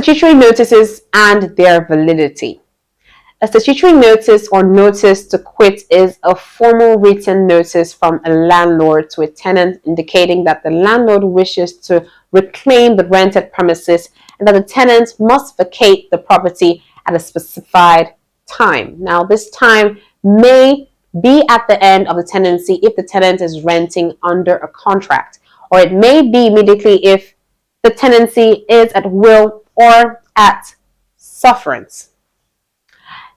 Statutory notices and their validity. A statutory notice or notice to quit is a formal written notice from a landlord to a tenant indicating that the landlord wishes to reclaim the rented premises and that the tenant must vacate the property at a specified time. Now, this time may be at the end of the tenancy if the tenant is renting under a contract, or it may be immediately if the tenancy is at will or at sufferance.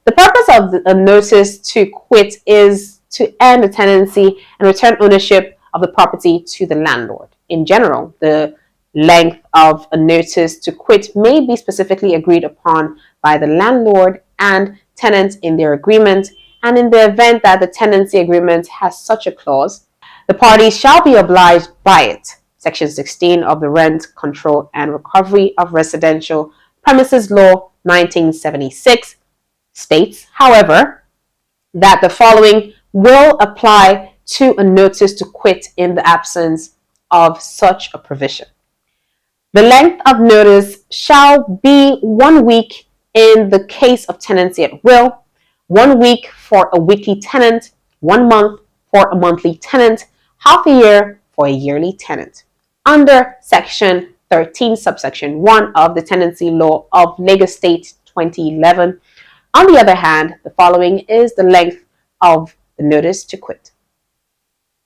The purpose of a notice to quit is to end the tenancy and return ownership of the property to the landlord. In general, the length of a notice to quit may be specifically agreed upon by the landlord and tenant in their agreement, and in the event that the tenancy agreement has such a clause, the parties shall be obliged by it. Section 16 of the Rent Control and Recovery of Residential Premises Law 1976 states, however, that the following will apply to a notice to quit in the absence of such a provision. The length of notice shall be 1 week in the case of tenancy at will, 1 week for a weekly tenant, 1 month for a monthly tenant, half a year for a yearly tenant. Under Section 13, subsection 1 of the Tenancy Law of Lagos State 2011, on the other hand, the following is the length of the notice to quit.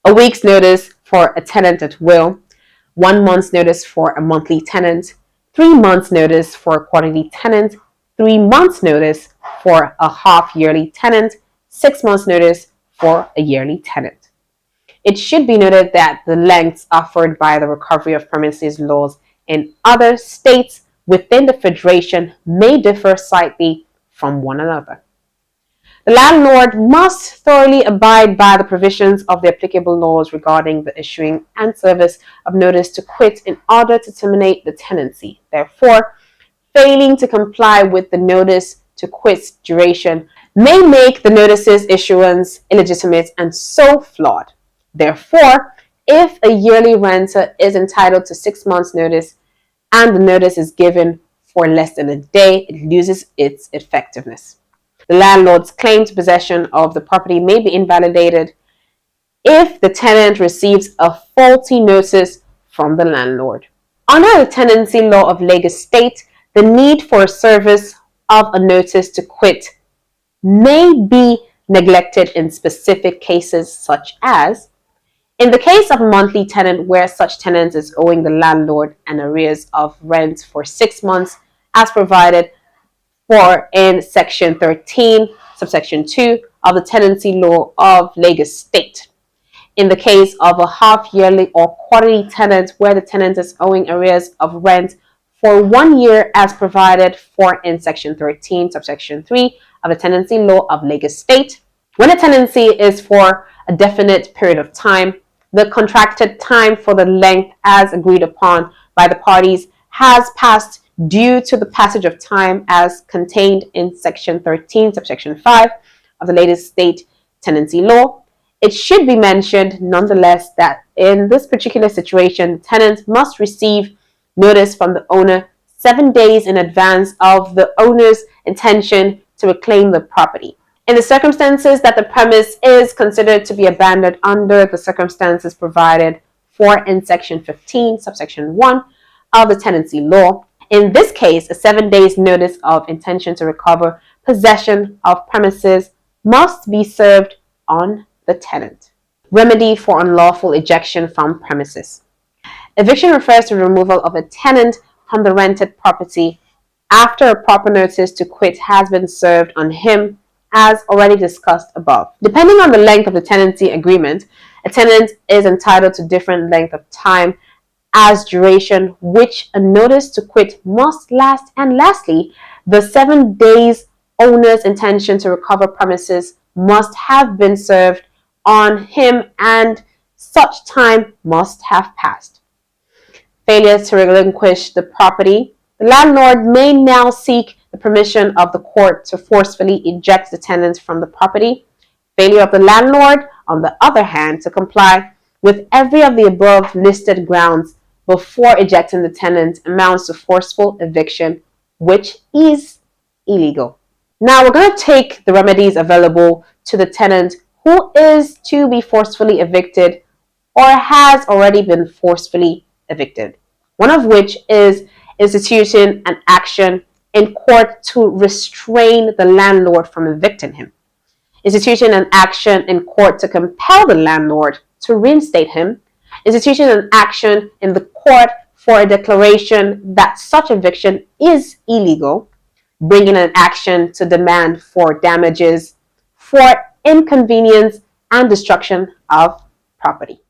A week's notice for a tenant at will, 1 month's notice for a monthly tenant, 3 months' notice for a quarterly tenant, 3 months' notice for a half-yearly tenant, 6 months' notice for a yearly tenant. It should be noted that the lengths offered by the recovery of premises laws in other states within the Federation may differ slightly from one another. The landlord must thoroughly abide by the provisions of the applicable laws regarding the issuing and service of notice to quit in order to terminate the tenancy. Therefore, failing to comply with the notice to quit's duration may make the notice's issuance illegitimate and so flawed. Therefore, if a yearly renter is entitled to 6 months' notice and the notice is given for less than a day, it loses its effectiveness. The landlord's claim to possession of the property may be invalidated if the tenant receives a faulty notice from the landlord. Under the Tenancy Law of Lagos State, the need for a service of a notice to quit may be neglected in specific cases, such as in the case of a monthly tenant where such tenant is owing the landlord an arrears of rent for 6 months as provided for in Section 13, subsection 2 of the Tenancy Law of Lagos State. In the case of a half-yearly or quarterly tenant where the tenant is owing arrears of rent for 1 year as provided for in Section 13, subsection 3 of the Tenancy Law of Lagos State. When a tenancy is for a definite period of time, the contracted time for the length as agreed upon by the parties has passed due to the passage of time as contained in Section 13, subsection 5 of the Lagos State Tenancy Law. It should be mentioned nonetheless that in this particular situation, the tenant must receive notice from the owner 7 days in advance of the owner's intention to reclaim the property. In the circumstances that the premise is considered to be abandoned under the circumstances provided for in Section 15, subsection 1 of the Tenancy Law, in this case, a 7 days notice of intention to recover possession of premises must be served on the tenant. Remedy for unlawful ejection from premises. Eviction refers to removal of a tenant from the rented property after a proper notice to quit has been served on him, as already discussed above. Depending on the length of the tenancy agreement, a tenant is entitled to different length of time as duration which a notice to quit must last, and lastly, the 7 days owner's intention to recover premises must have been served on him and such time must have passed. Failure to relinquish the property. The landlord may now seek the permission of the court to forcefully eject the tenant from the property. Failure of the landlord, on the other hand, to comply with every of the above listed grounds before ejecting the tenant amounts to forceful eviction which is illegal. Now we're going to take the remedies available to the tenant who is to be forcefully evicted or has already been forcefully evicted. One of which is instituting an action in court to restrain the landlord from evicting him, instituting an action in court to compel the landlord to reinstate him, instituting an action in the court for a declaration that such eviction is illegal, bringing an action to demand for damages for inconvenience and destruction of property.